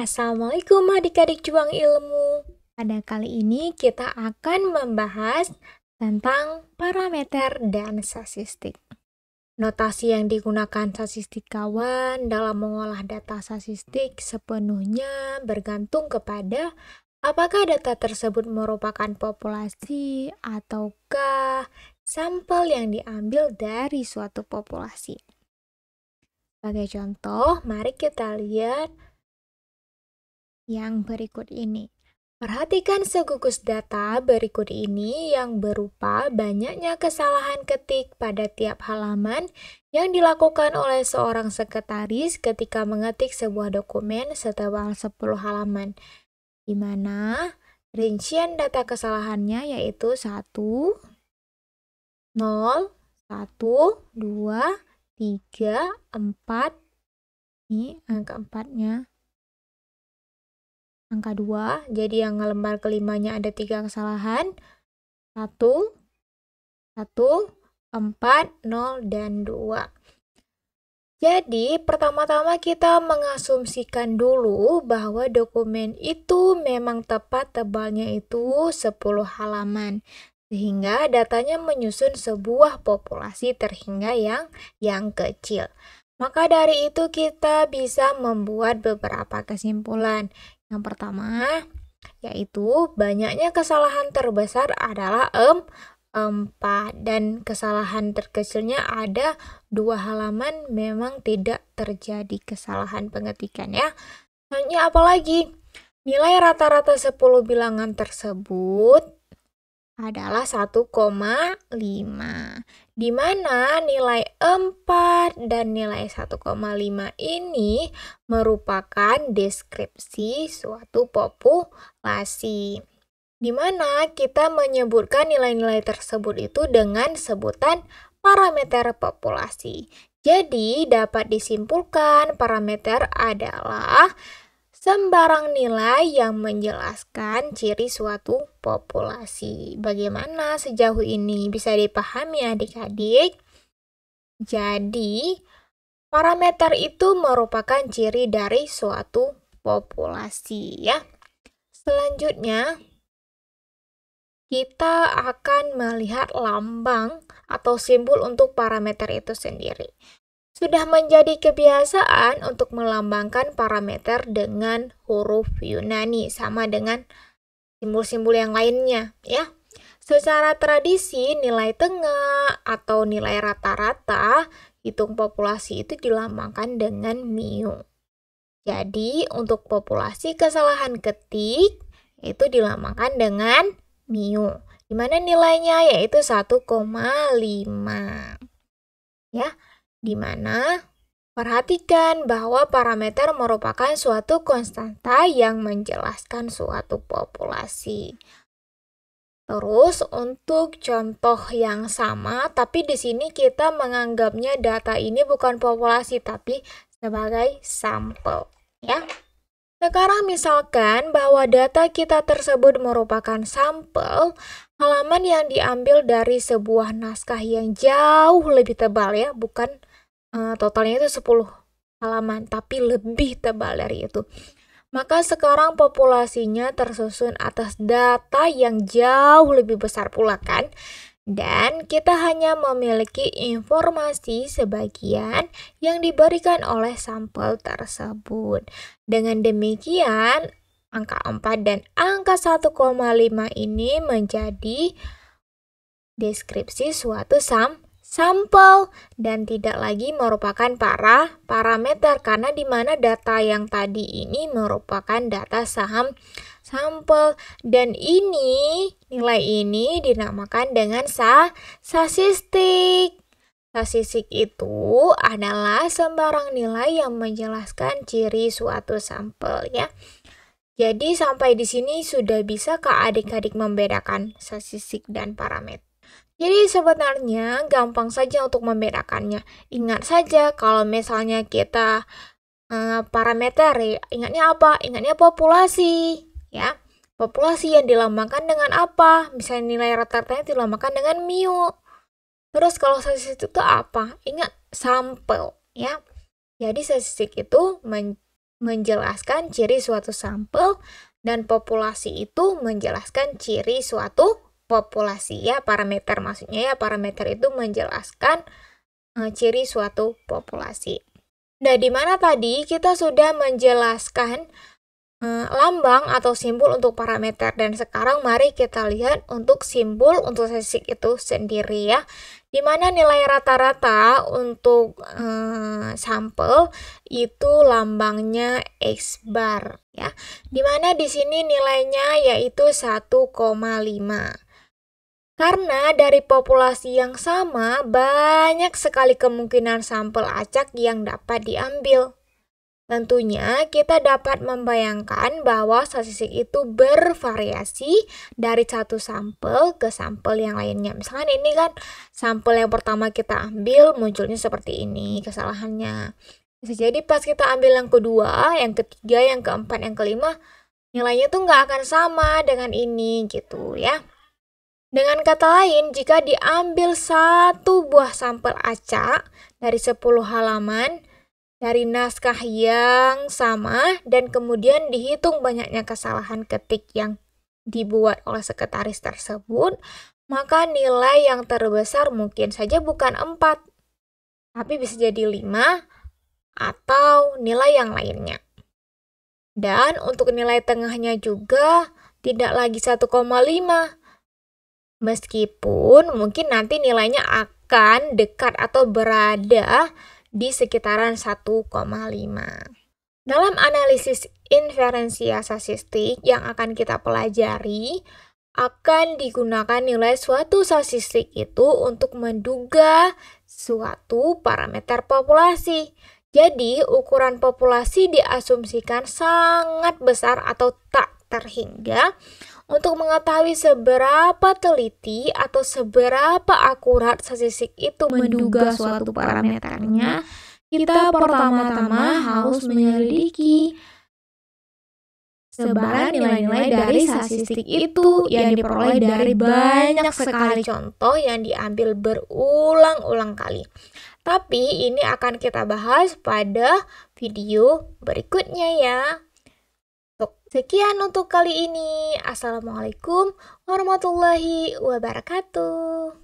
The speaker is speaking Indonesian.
Assalamualaikum adik-adik juang ilmu. Pada kali ini kita akan membahas tentang parameter dan statistik. Notasi yang digunakan statistikawan dalam mengolah data statistik sepenuhnya bergantung kepada apakah data tersebut merupakan populasi ataukah sampel yang diambil dari suatu populasi. Sebagai contoh, mari kita lihat yang berikut ini. Perhatikan segugus data berikut ini yang berupa banyaknya kesalahan ketik pada tiap halaman yang dilakukan oleh seorang sekretaris ketika mengetik sebuah dokumen setebal 10 halaman, di mana rincian data kesalahannya yaitu 1, 0, 1, 2, 3, 4, ini angka 4-nya. Angka 2, jadi yang lembar kelimanya ada 3 kesalahan. 1, 1, 4, 0, dan 2. Jadi, pertama-tama kita mengasumsikan dulu bahwa dokumen itu memang tepat tebalnya itu 10 halaman. Sehingga datanya menyusun sebuah populasi terhingga yang kecil. Maka dari itu kita bisa membuat beberapa kesimpulan. Yang pertama, yaitu banyaknya kesalahan terbesar adalah 4 dan kesalahan terkecilnya ada 2 halaman memang tidak terjadi kesalahan pengetikan ya. Selanjutnya apalagi? Nilai rata-rata 10 bilangan tersebut adalah 1,5, di mana nilai 4 dan nilai 1,5 ini merupakan deskripsi suatu populasi, di mana kita menyebutkan nilai-nilai tersebut itu dengan sebutan parameter populasi. Jadi dapat disimpulkan parameter adalah sembarang nilai yang menjelaskan ciri suatu populasi. Bagaimana sejauh ini bisa dipahami adik-adik? Jadi, parameter itu merupakan ciri dari suatu populasi ya. Selanjutnya, kita akan melihat lambang atau simbol untuk parameter itu sendiri. Sudah menjadi kebiasaan untuk melambangkan parameter dengan huruf Yunani, sama dengan simbol-simbol yang lainnya, ya. Secara tradisi, nilai tengah atau nilai rata-rata hitung populasi itu dilambangkan dengan mu. Jadi, untuk populasi kesalahan ketik, itu dilambangkan dengan mu, di mana nilainya yaitu 1,5. Ya. Di mana perhatikan bahwa parameter merupakan suatu konstanta yang menjelaskan suatu populasi. Terus untuk contoh yang sama, tapi di sini kita menganggapnya data ini bukan populasi tapi sebagai sampel, ya. Sekarang misalkan bahwa data kita tersebut merupakan sampel halaman yang diambil dari sebuah naskah yang jauh lebih tebal ya, bukan totalnya itu 10 halaman, tapi lebih tebal dari itu. Maka sekarang populasinya tersusun atas data yang jauh lebih besar pula kan? Dan kita hanya memiliki informasi sebagian yang diberikan oleh sampel tersebut. Dengan demikian, angka 4 dan angka 1,5 ini menjadi deskripsi suatu sampel dan tidak lagi merupakan parameter karena di mana data yang tadi ini merupakan data sampel dan ini nilai ini dinamakan dengan statistik. Statistik itu adalah sembarang nilai yang menjelaskan ciri suatu sampel ya. Jadi sampai di sini sudah bisa adik-adik membedakan statistik dan parameter. Jadi sebenarnya gampang saja untuk membedakannya. Ingat saja kalau misalnya kita parameter ya, ingatnya apa? Ingatnya populasi ya. Populasi yang dilambangkan dengan apa? Misalnya nilai rata-ratanya dilambangkan dengan mu. Terus kalau statistik itu apa? Ingat sampel ya. Jadi statistik itu menjelaskan ciri suatu sampel, dan populasi itu menjelaskan ciri suatu populasi ya, parameter maksudnya ya, parameter itu menjelaskan ciri suatu populasi. Nah, di mana tadi kita sudah menjelaskan lambang atau simbol untuk parameter, dan sekarang mari kita lihat untuk simbol untuk statistik itu sendiri ya, dimana nilai rata-rata untuk sampel itu lambangnya X bar ya, dimana di sini nilainya yaitu 1,5. Karena dari populasi yang sama banyak sekali kemungkinan sampel acak yang dapat diambil. Tentunya kita dapat membayangkan bahwa statistik itu bervariasi dari satu sampel ke sampel yang lainnya. Misalkan ini kan sampel yang pertama kita ambil munculnya seperti ini kesalahannya. Bisa jadi pas kita ambil yang kedua, yang ketiga, yang keempat, yang kelima, nilainya tuh nggak akan sama dengan ini gitu ya. Dengan kata lain, jika diambil satu buah sampel acak dari 10 halaman, dari naskah yang sama, dan kemudian dihitung banyaknya kesalahan ketik yang dibuat oleh sekretaris tersebut, maka nilai yang terbesar mungkin saja bukan 4, tapi bisa jadi 5 atau nilai yang lainnya. Dan untuk nilai tengahnya juga tidak lagi 1,5, meskipun mungkin nanti nilainya akan dekat atau berada di sekitaran 1,5. Dalam analisis inferensial statistik yang akan kita pelajari, akan digunakan nilai suatu statistik itu untuk menduga suatu parameter populasi. Jadi, ukuran populasi diasumsikan sangat besar atau tak terhingga untuk mengetahui seberapa teliti atau seberapa akurat statistik itu menduga suatu parameternya, kita pertama-tama harus menyelidiki sebaran nilai-nilai dari statistik itu yang diperoleh dari banyak sekali contoh yang diambil berulang-ulang kali. Tapi ini akan kita bahas pada video berikutnya ya. Sekian untuk kali ini. Assalamualaikum warahmatullahi wabarakatuh.